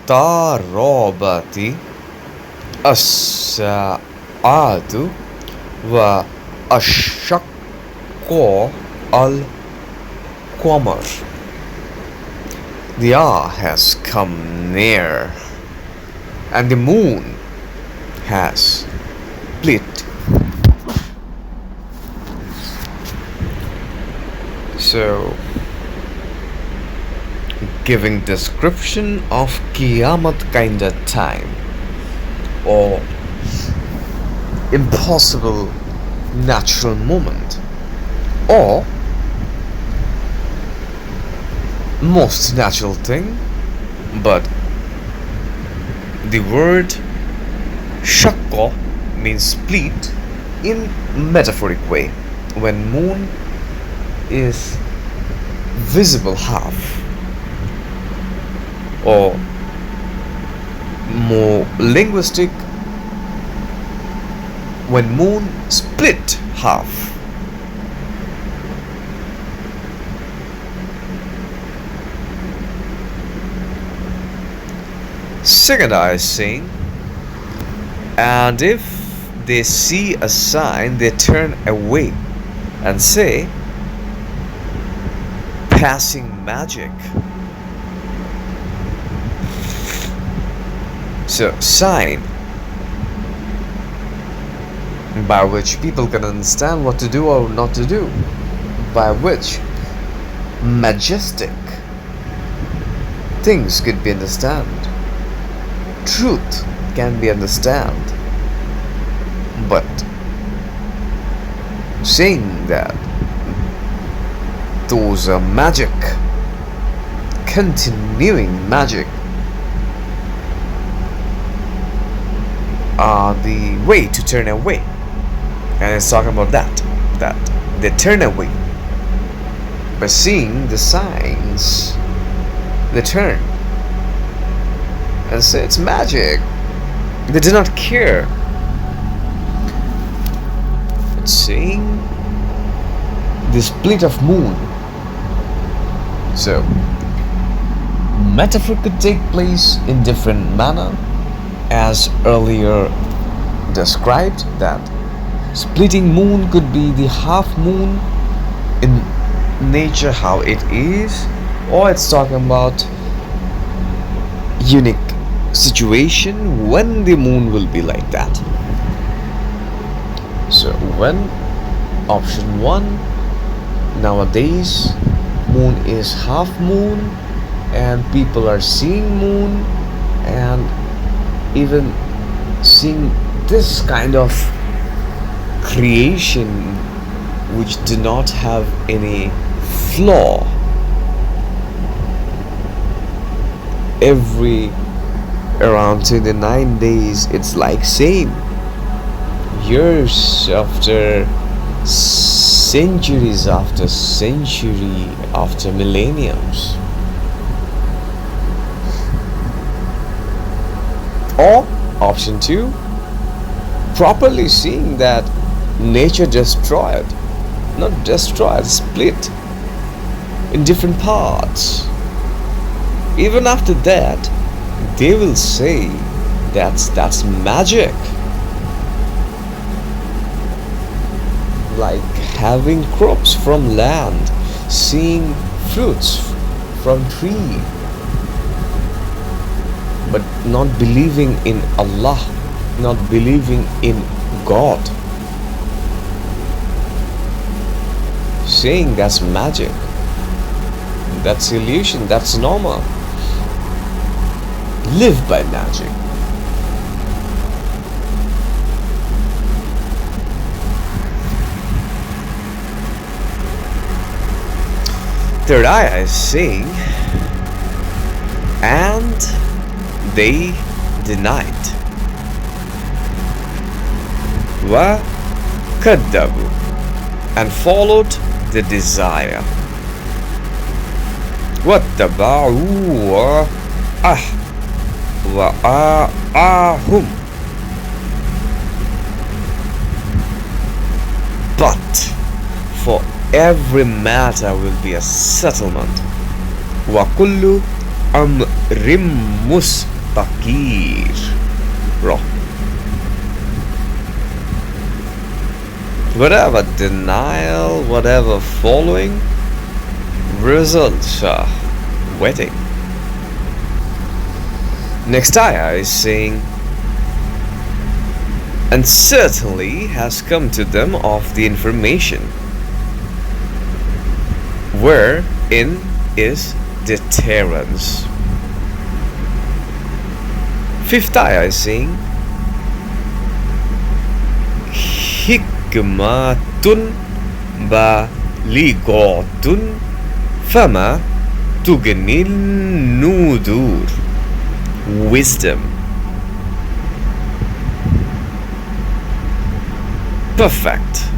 اقتربت الساعة وانشق القمر. The hour has come near, and the moon has split. So, giving description of Qiyamah kinda time, or impossible natural moment, or most natural thing, but the word shakka means split in metaphoric way. When moon is visible half, or more linguistic, when moon split half. Second ayah is saying, and if they see a sign, they turn away and say, passing magic. So, sign by which people can understand what to do or not to do, by which majestic things could be understood, truth can be understood. But saying that those are magic, continuing magic, are the way to turn away. And it's talking about that they turn away by seeing the signs. They turn and say it's magic. They do not care. It's saying the split of moon. So metaphor could take place in different manner, as earlier described, that splitting moon could be the half moon in nature how it is, or it's talking about unique situation when the moon will be like that. So when option 1, nowadays moon is half moon and people are seeing moon, and even seeing this kind of creation which do not have any flaw. Every around 29 days it's like same, years after centuries after century after millenniums. Or option 2, properly seeing that nature destroyed, not destroyed, split in different parts. Even after that, they will say that's magic. Like having crops from land, seeing fruits from tree, but not believing in Allah, not believing in God, saying that's magic, that's illusion, that's normal. Live by magic. Third ayah is saying, and they denied. وَكَذَّبُوا, and followed the desire. وَاتَّبَعُوا وَآهُمْ, but for every matter will be a settlement. وَكُلُّ أمر مستقير. Whatever denial, whatever following, results are waiting. Next ayah is saying, and certainly has come to them of the information wherein is deterrence. Fifth ayah is saying, hikmatun balighatun fama tugnil nudur. Wisdom, perfect,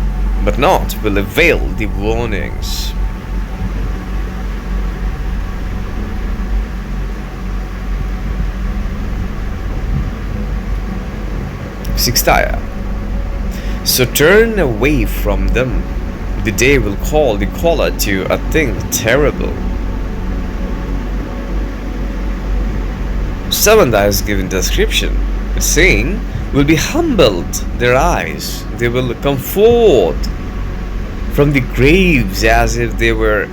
but not will avail the warnings. Sixth ayah. So turn away from them. The day will call the caller to a thing terrible. Seventh ayah is given description, saying, will be humbled their eyes. They will come forth from the graves as if they were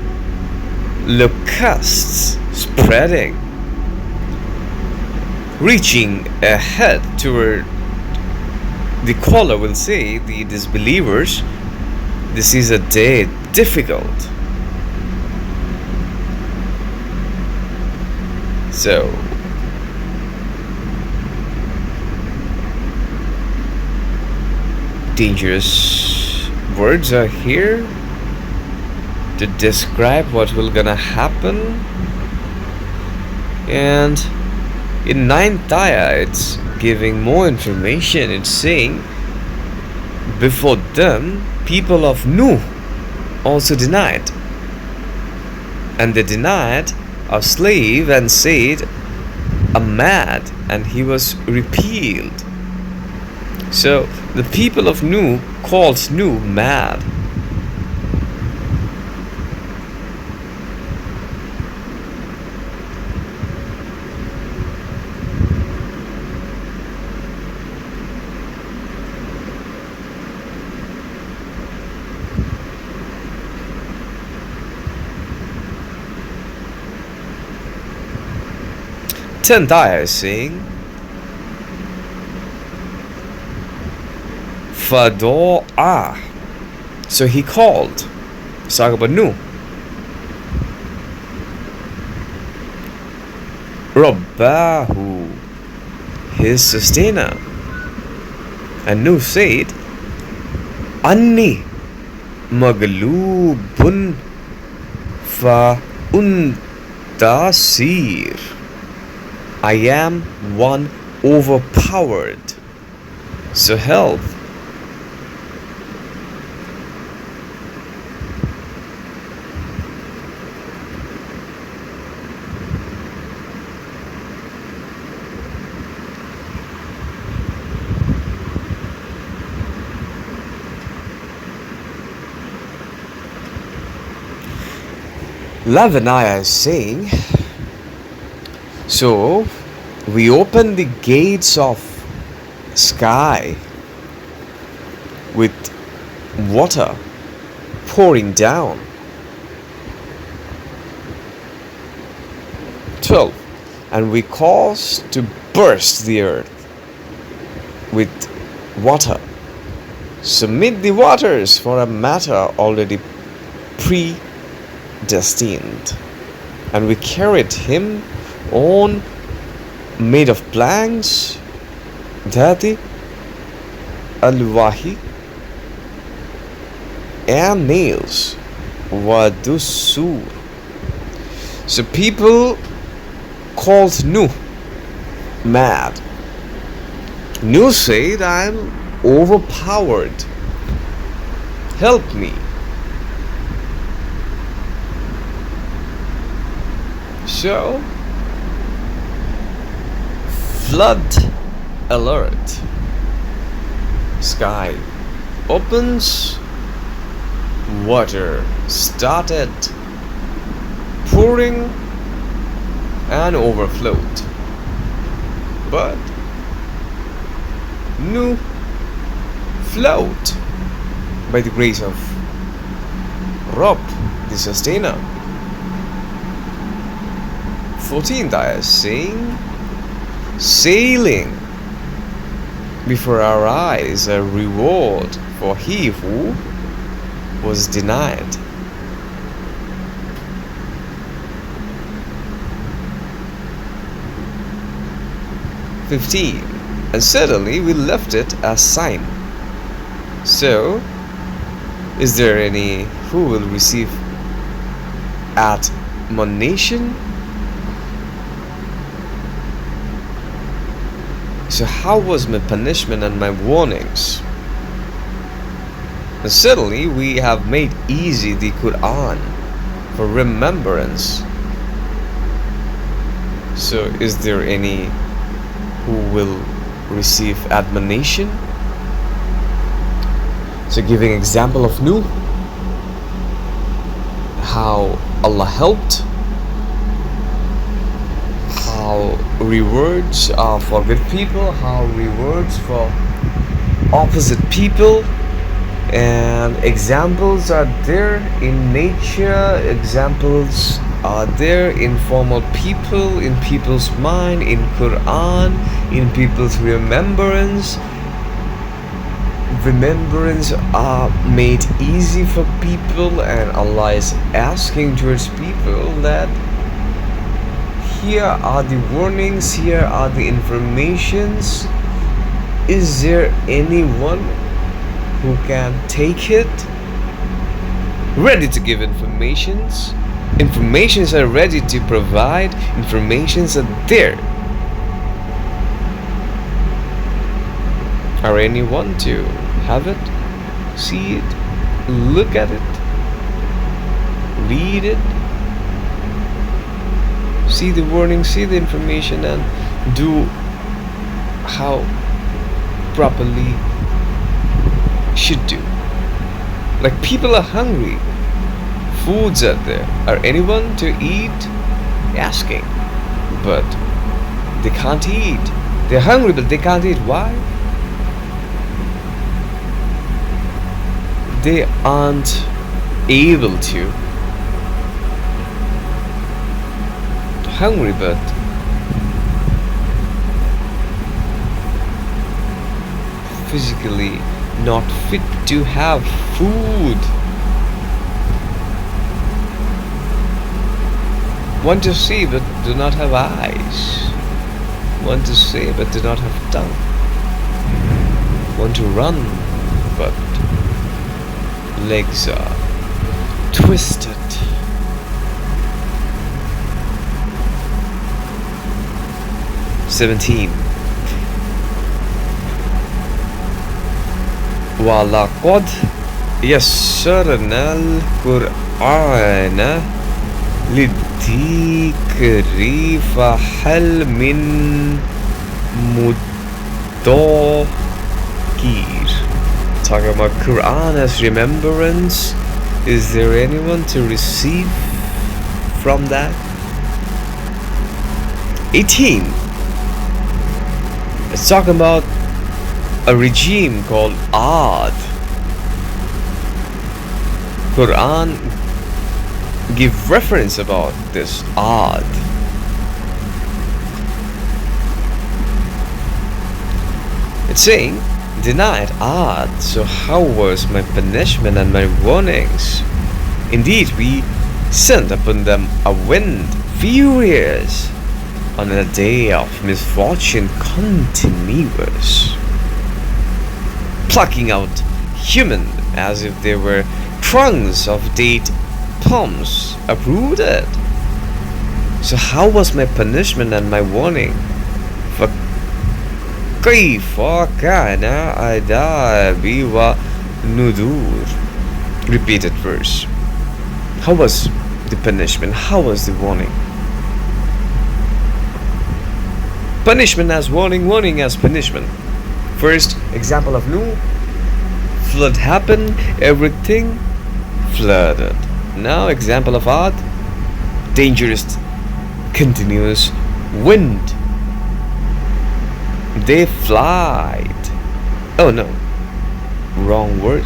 locusts spreading, reaching ahead toward the caller will say, the disbelievers, this is a day difficult. So, dangerous words are here to describe what will gonna happen. And in ninth ayah it's giving more information. It's saying, before them people of Nuh also denied, and they denied a slave and said a mad, and he was repealed. So the people of Nuh called Nuh mad. Tenth ayah is saying, Fado'ah. So he called. It's talking about Nuh. Rabbahu, his sustainer. And Nuh said, Anni maglubun fa untasir. I am one overpowered. So help. Lavanaya is saying, so we open the gates of sky with water pouring down. 12. And we cause to burst the earth with water. Submit the waters for a matter already predestined. And we carried him on made of planks, dhati, alwahi, and nails, wadusur. So people called Nuh mad. Nuh said, I am overpowered. Help me. So, flood alert. Sky opens. Water started pouring and overflowed. But Nuh flowed by the grace of Rob, the sustainer. 14th ayah saying, sailing before our eyes a reward for he who was denied. "15. And suddenly we left it as sign. So, is there any who will receive admonition?" So how was my punishment and my warnings? And suddenly we have made easy the Quran for remembrance. So is there any who will receive admonition? So giving example of Nuh, how Allah helped, how rewards are for good people, how rewards for opposite people, and examples are there in nature, examples are there in formal people, in people's mind, in Quran, in people's remembrance. Remembrance are made easy for people, and Allah is asking towards people that here are the warnings, here are the informations. Is there anyone who can take it? Ready to give informations. Informations are ready to provide. Informations are there. Are anyone to have it, see it, look at it, read it, see the warning, see the information, and do how properly should do? Like, people are hungry, foods are there. Are anyone to eat? Asking, but they can't eat. They're hungry, but they can't eat. Why? They aren't able to. Hungry, but physically not fit to have food. Want to see but do not have eyes. Want to say but do not have tongue. Want to run but legs are twisted. "17. وَلَقَدْ يَسَّرْنَا الْقُرْآنَ لِلذِّكْرِ فَهَلْ مِن مُدَّكِرٍ." Talking about Quran as remembrance. Is there anyone to receive from that? 18. It's talking about a regime called Ad. Quran give reference about this Ad. It's saying, denied Ad, so how was my punishment and my warnings? Indeed, we sent upon them a wind furious on a day of misfortune continuous, plucking out human as if they were trunks of date palms uprooted. So how was my punishment and my warning? كيف كان عذابي ونذور. Repeated verse. How was the punishment? How was the warning? Punishment as warning, warning as punishment. First example of Nuh. Flood happened, everything flooded. Now example of Ad. Dangerous continuous wind. They flied. Oh no, wrong word.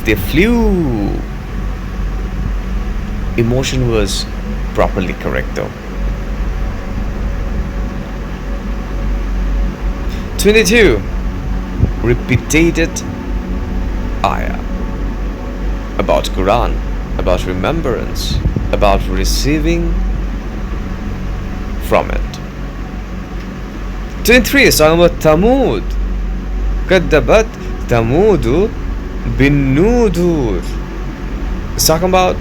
They flew. Emotion was properly correct though. 22. Repeated ayah about Quran, about remembrance, about receiving from it. 23 is talking about Thamud. كذبت ثمود بالنذر. It's talking about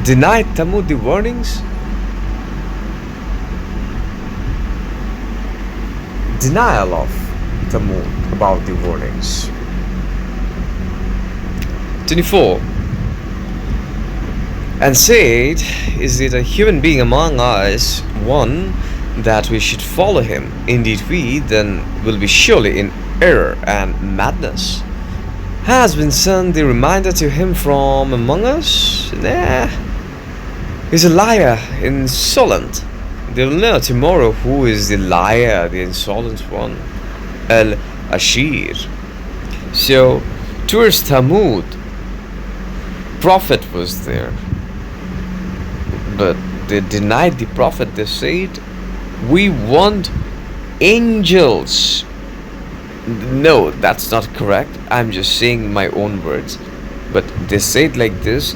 denied Thamud the warnings. Denial of Thamud about the warnings. 24. And said, is it a human being among us, one that we should follow him? Indeed we then will be surely in error and madness. Has been sent the reminder to him from among us? Nah. He's a liar, insolent. They will know tomorrow who is the liar, the insolent one. Al-Ashir. So, towards Thamud, prophet was there. But they denied the prophet. They said, we want angels. No, that's not correct. I'm just saying my own words. But they said like this,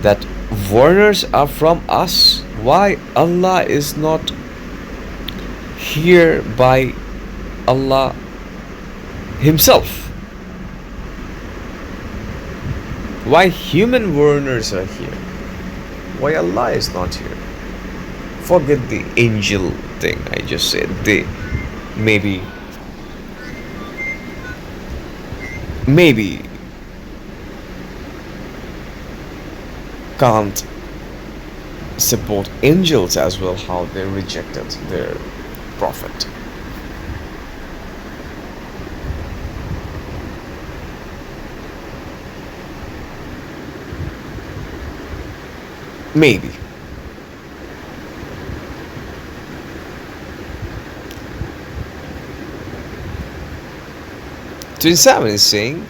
that warners are from us. Why Allah is not here by Allah Himself? Why human warners are here? Why Allah is not here? Forget the angel thing I just said. They maybe can't support angels as well, how they rejected their prophet. Maybe. Twenty-seven is saying,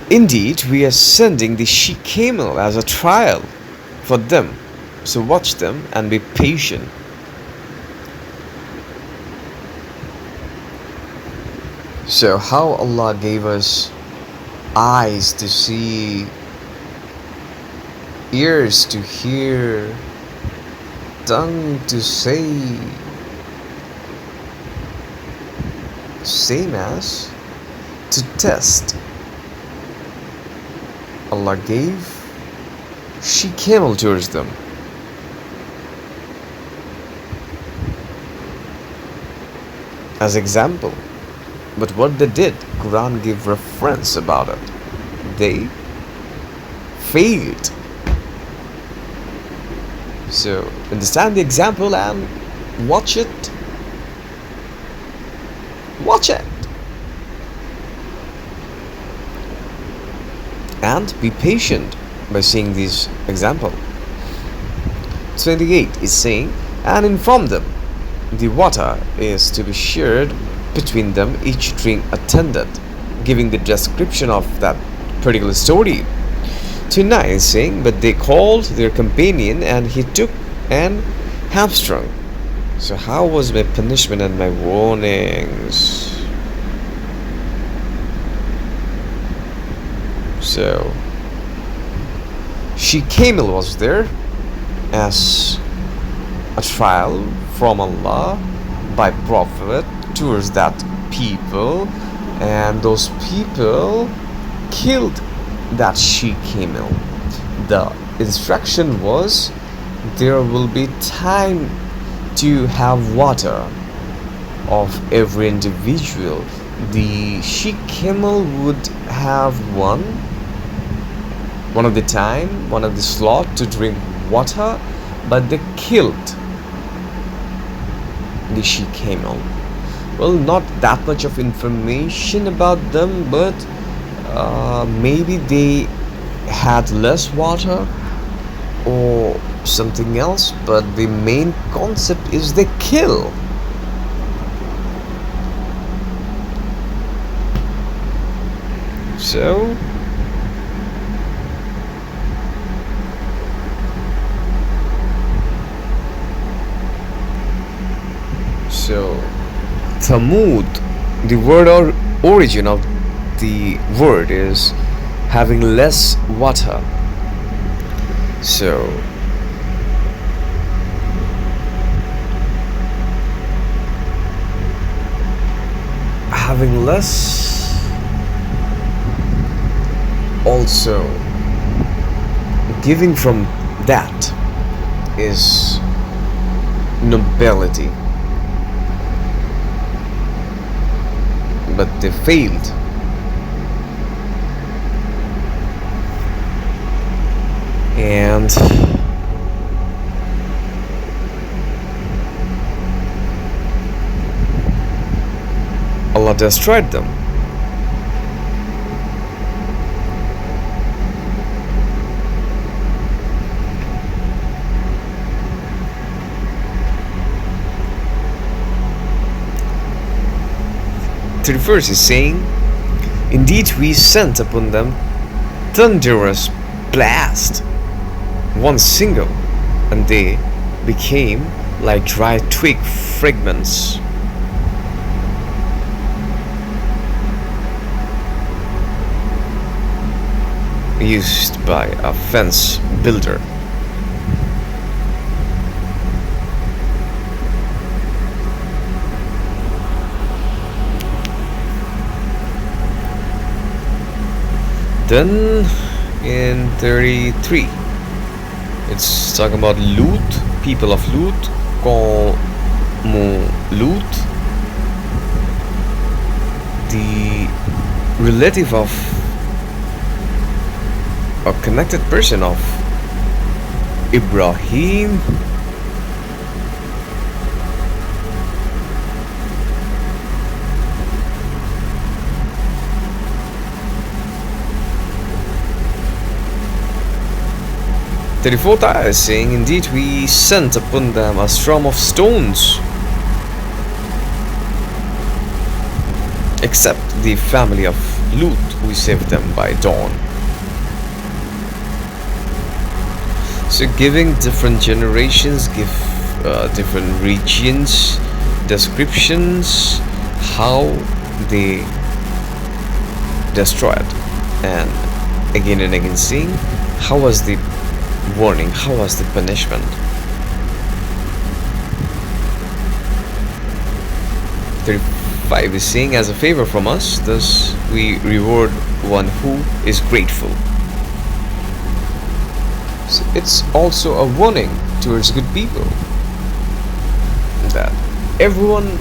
indeed, we are sending the she-camel as a trial for them. So watch them and be patient. So how Allah gave us eyes to see, ears to hear, tongue to say, same as to test. Allah gave she-camel towards them. As example. But what they did, Quran gave reference about it. They failed. So understand the example and watch it. Watch it. And be patient by seeing this example. 28 is saying, and inform them, the water is to be shared between them, each drink attended, giving the description of that particular story. 29 is saying, but they called their companion and he took an hamstrung. So how was my punishment and my warnings? So she-camel was there as a trial from Allah by Prophet towards that people, and those people killed that she-camel. The instruction was there will be time to have water of every individual. The she-camel would have one of the time, one of the slot to drink water, but they killed the she-camel. Well, not that much of information about them, but maybe they had less water, or something else, but the main concept is they kill. So Thamud, the word or origin of the word is having less water. So having less, also giving from that is nobility, but they failed. And Allah destroyed them. The verse is saying, indeed we sent upon them thunderous blast, one single, and they became like dry twig fragments. Used by a fence builder. Then in 33, it's talking about Lut, people of Lut, Qomar Lut, the relative of a connected person of Ibrahim. The 34th ayah is saying, indeed we sent upon them a storm of stones, except the family of Lut, we saved them by dawn. So giving different generations, give different regions, descriptions, how they destroyed, and again seeing how was the warning, how was the punishment. 35 is saying, as a favor from us, thus we reward one who is grateful. So it's also a warning towards good people that everyone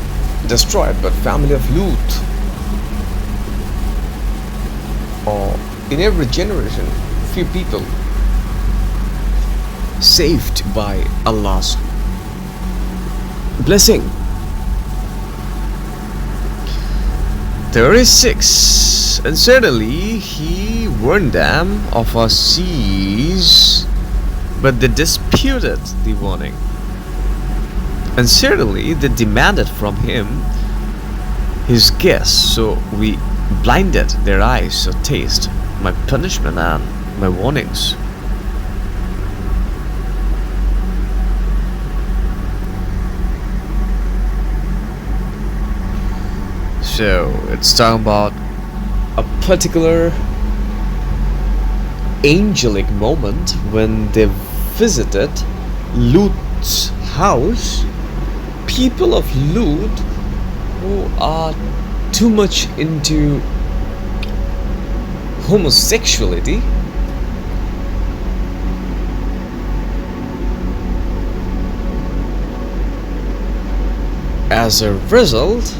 destroyed but family of Lut, or in every generation few people saved by Allah's blessing. 36, and certainly he warned them of our seas, but they disputed the warning, and certainly they demanded from him his gifts, so we blinded their eyes to taste my punishment and my warnings. So it's talking about a particular angelic moment when they visited Lut's house. People of Lut who are too much into homosexuality, as a result,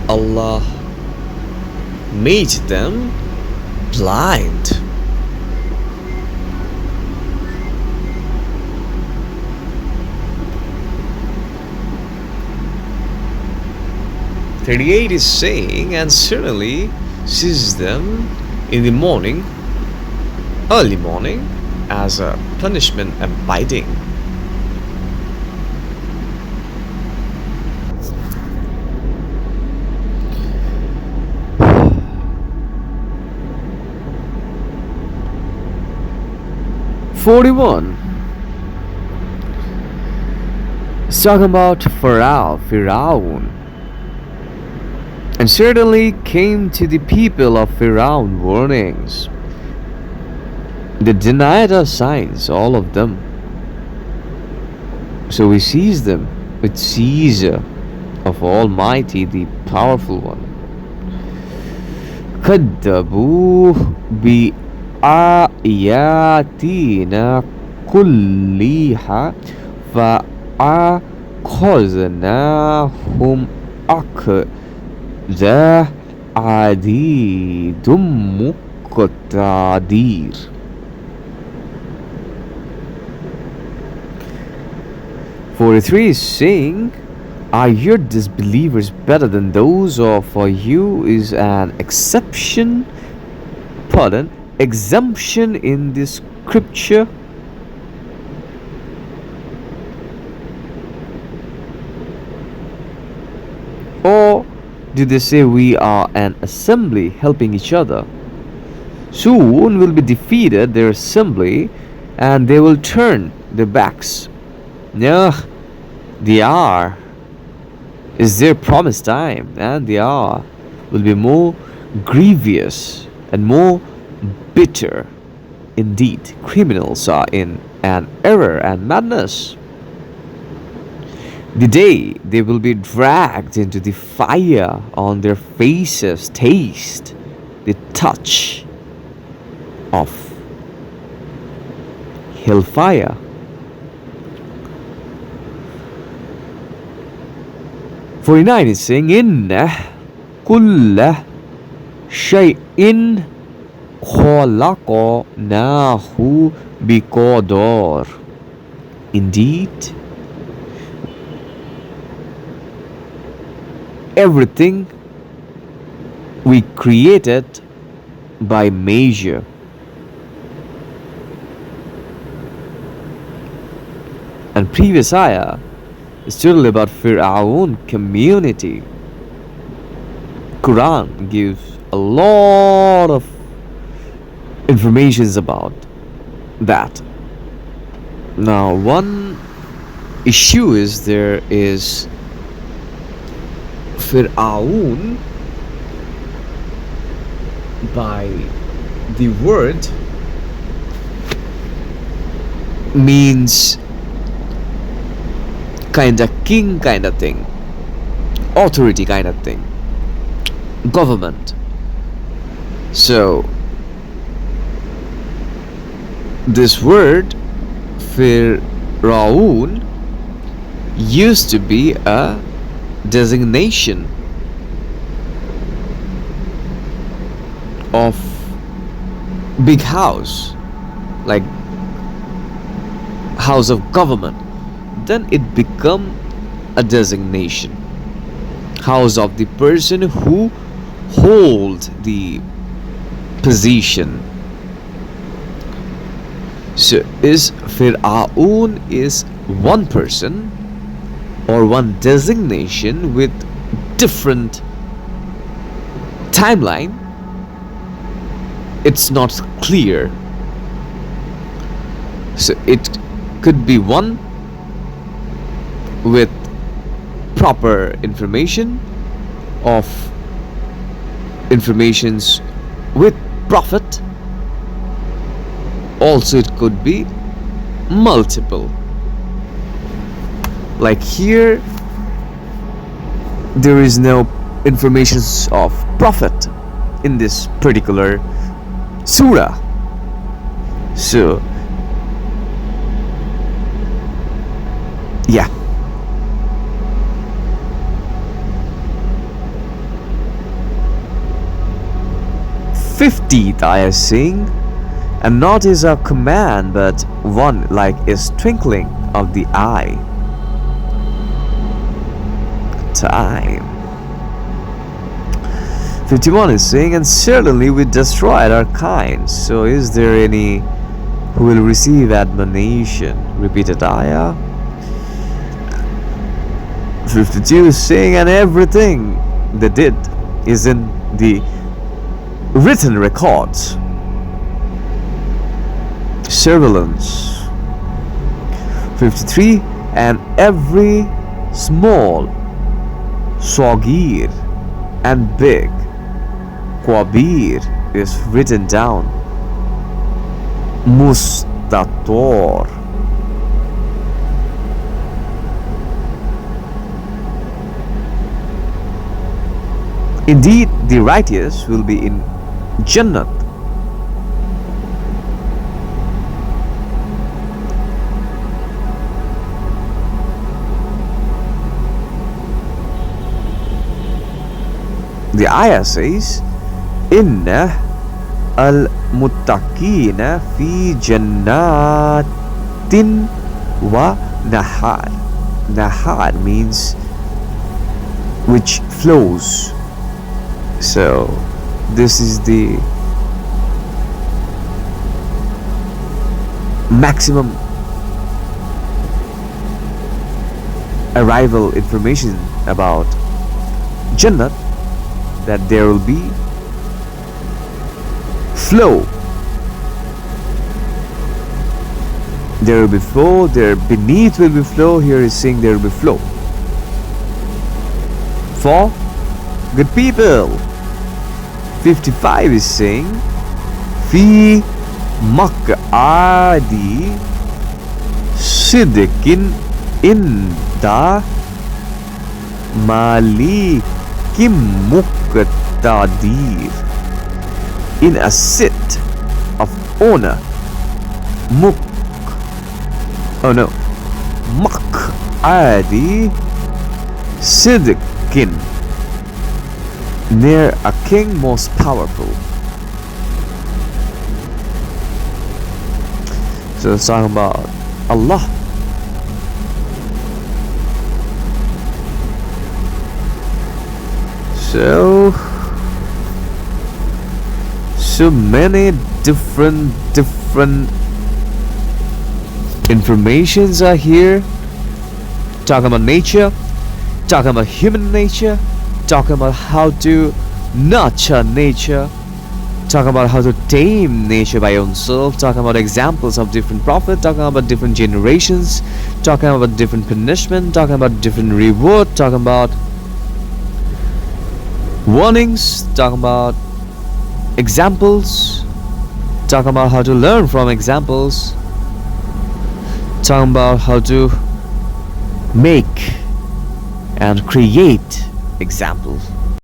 Allah made them blind. "38 is saying, and certainly seized them in the morning early morning as a punishment abiding. '41. It's talking about Firaun. And certainly came to the people of Firaun warnings. They denied our signs, all of them. So we seized them with seizure of Almighty, the Powerful One. كذبوا بآياتنا كلها فأخذناهم أخذ عديد مقتدير. 43 is saying, are your disbelievers better than those, or for you is an exemption in the scripture? Or do they say we are an assembly helping each other? Soon will be defeated their assembly, and they will turn their backs. No, the hour is their promised time, and the hour will be more grievous and more bitter. Indeed, criminals are in an error and madness. The day they will be dragged into the fire, on their faces taste the touch of hellfire. 49 is saying, Inna kulla shay'in khalaqnahu biqadar. Indeed, everything we created by measure. And previous ayah is totally about Fir'aun community. Quran gives a lot of informations about that. Now, one issue is there is Fir'aun by the word means kinda king kind of thing, authority kind of thing, government. So this word Fir'aun used to be a designation of big house, like house of government. Then it become a designation, house of the person who hold the position. So is Fir'aun is one person or one designation with different timeline? It's not clear. So it could be one with proper information of informations with prophet. Also it could be multiple. Like here there is no informations of prophet in this particular Sura. So yeah. 50th ayah saying, and not is a command but one like is twinkling of the eye. Time. 51 is saying, and certainly we destroyed our kind. So is there any who will receive admonition? Repeated ayah. 52 is saying, and everything they did is in the written records. Surveillance. 53, and every small, Sagir, and big, Qabir, is written down. Mustator. Indeed, the righteous will be in Jannat. The ayah says, Inna al-muttaqina fi jannatin wa nahar. Nahar means which flows. So this is the maximum arrival information about Jannat, that there will be flow. There will be flow, there beneath will be flow. Here is saying there will be flow for good people. 55 is saying fi maq'adi sidqin inda malikim muqtadir, in a seat of honor. Maq'adi sidqin, near a king most powerful. So it's talking about Allah. So many different informations are here, talking about nature, talking about human nature, talking about how to nurture nature, talking about how to tame nature by oneself, talking about examples of different prophets, talking about different generations, talking about different punishment, talking about different reward, talking about warnings, talking about examples, talking about how to learn from examples, talking about how to make and create examples.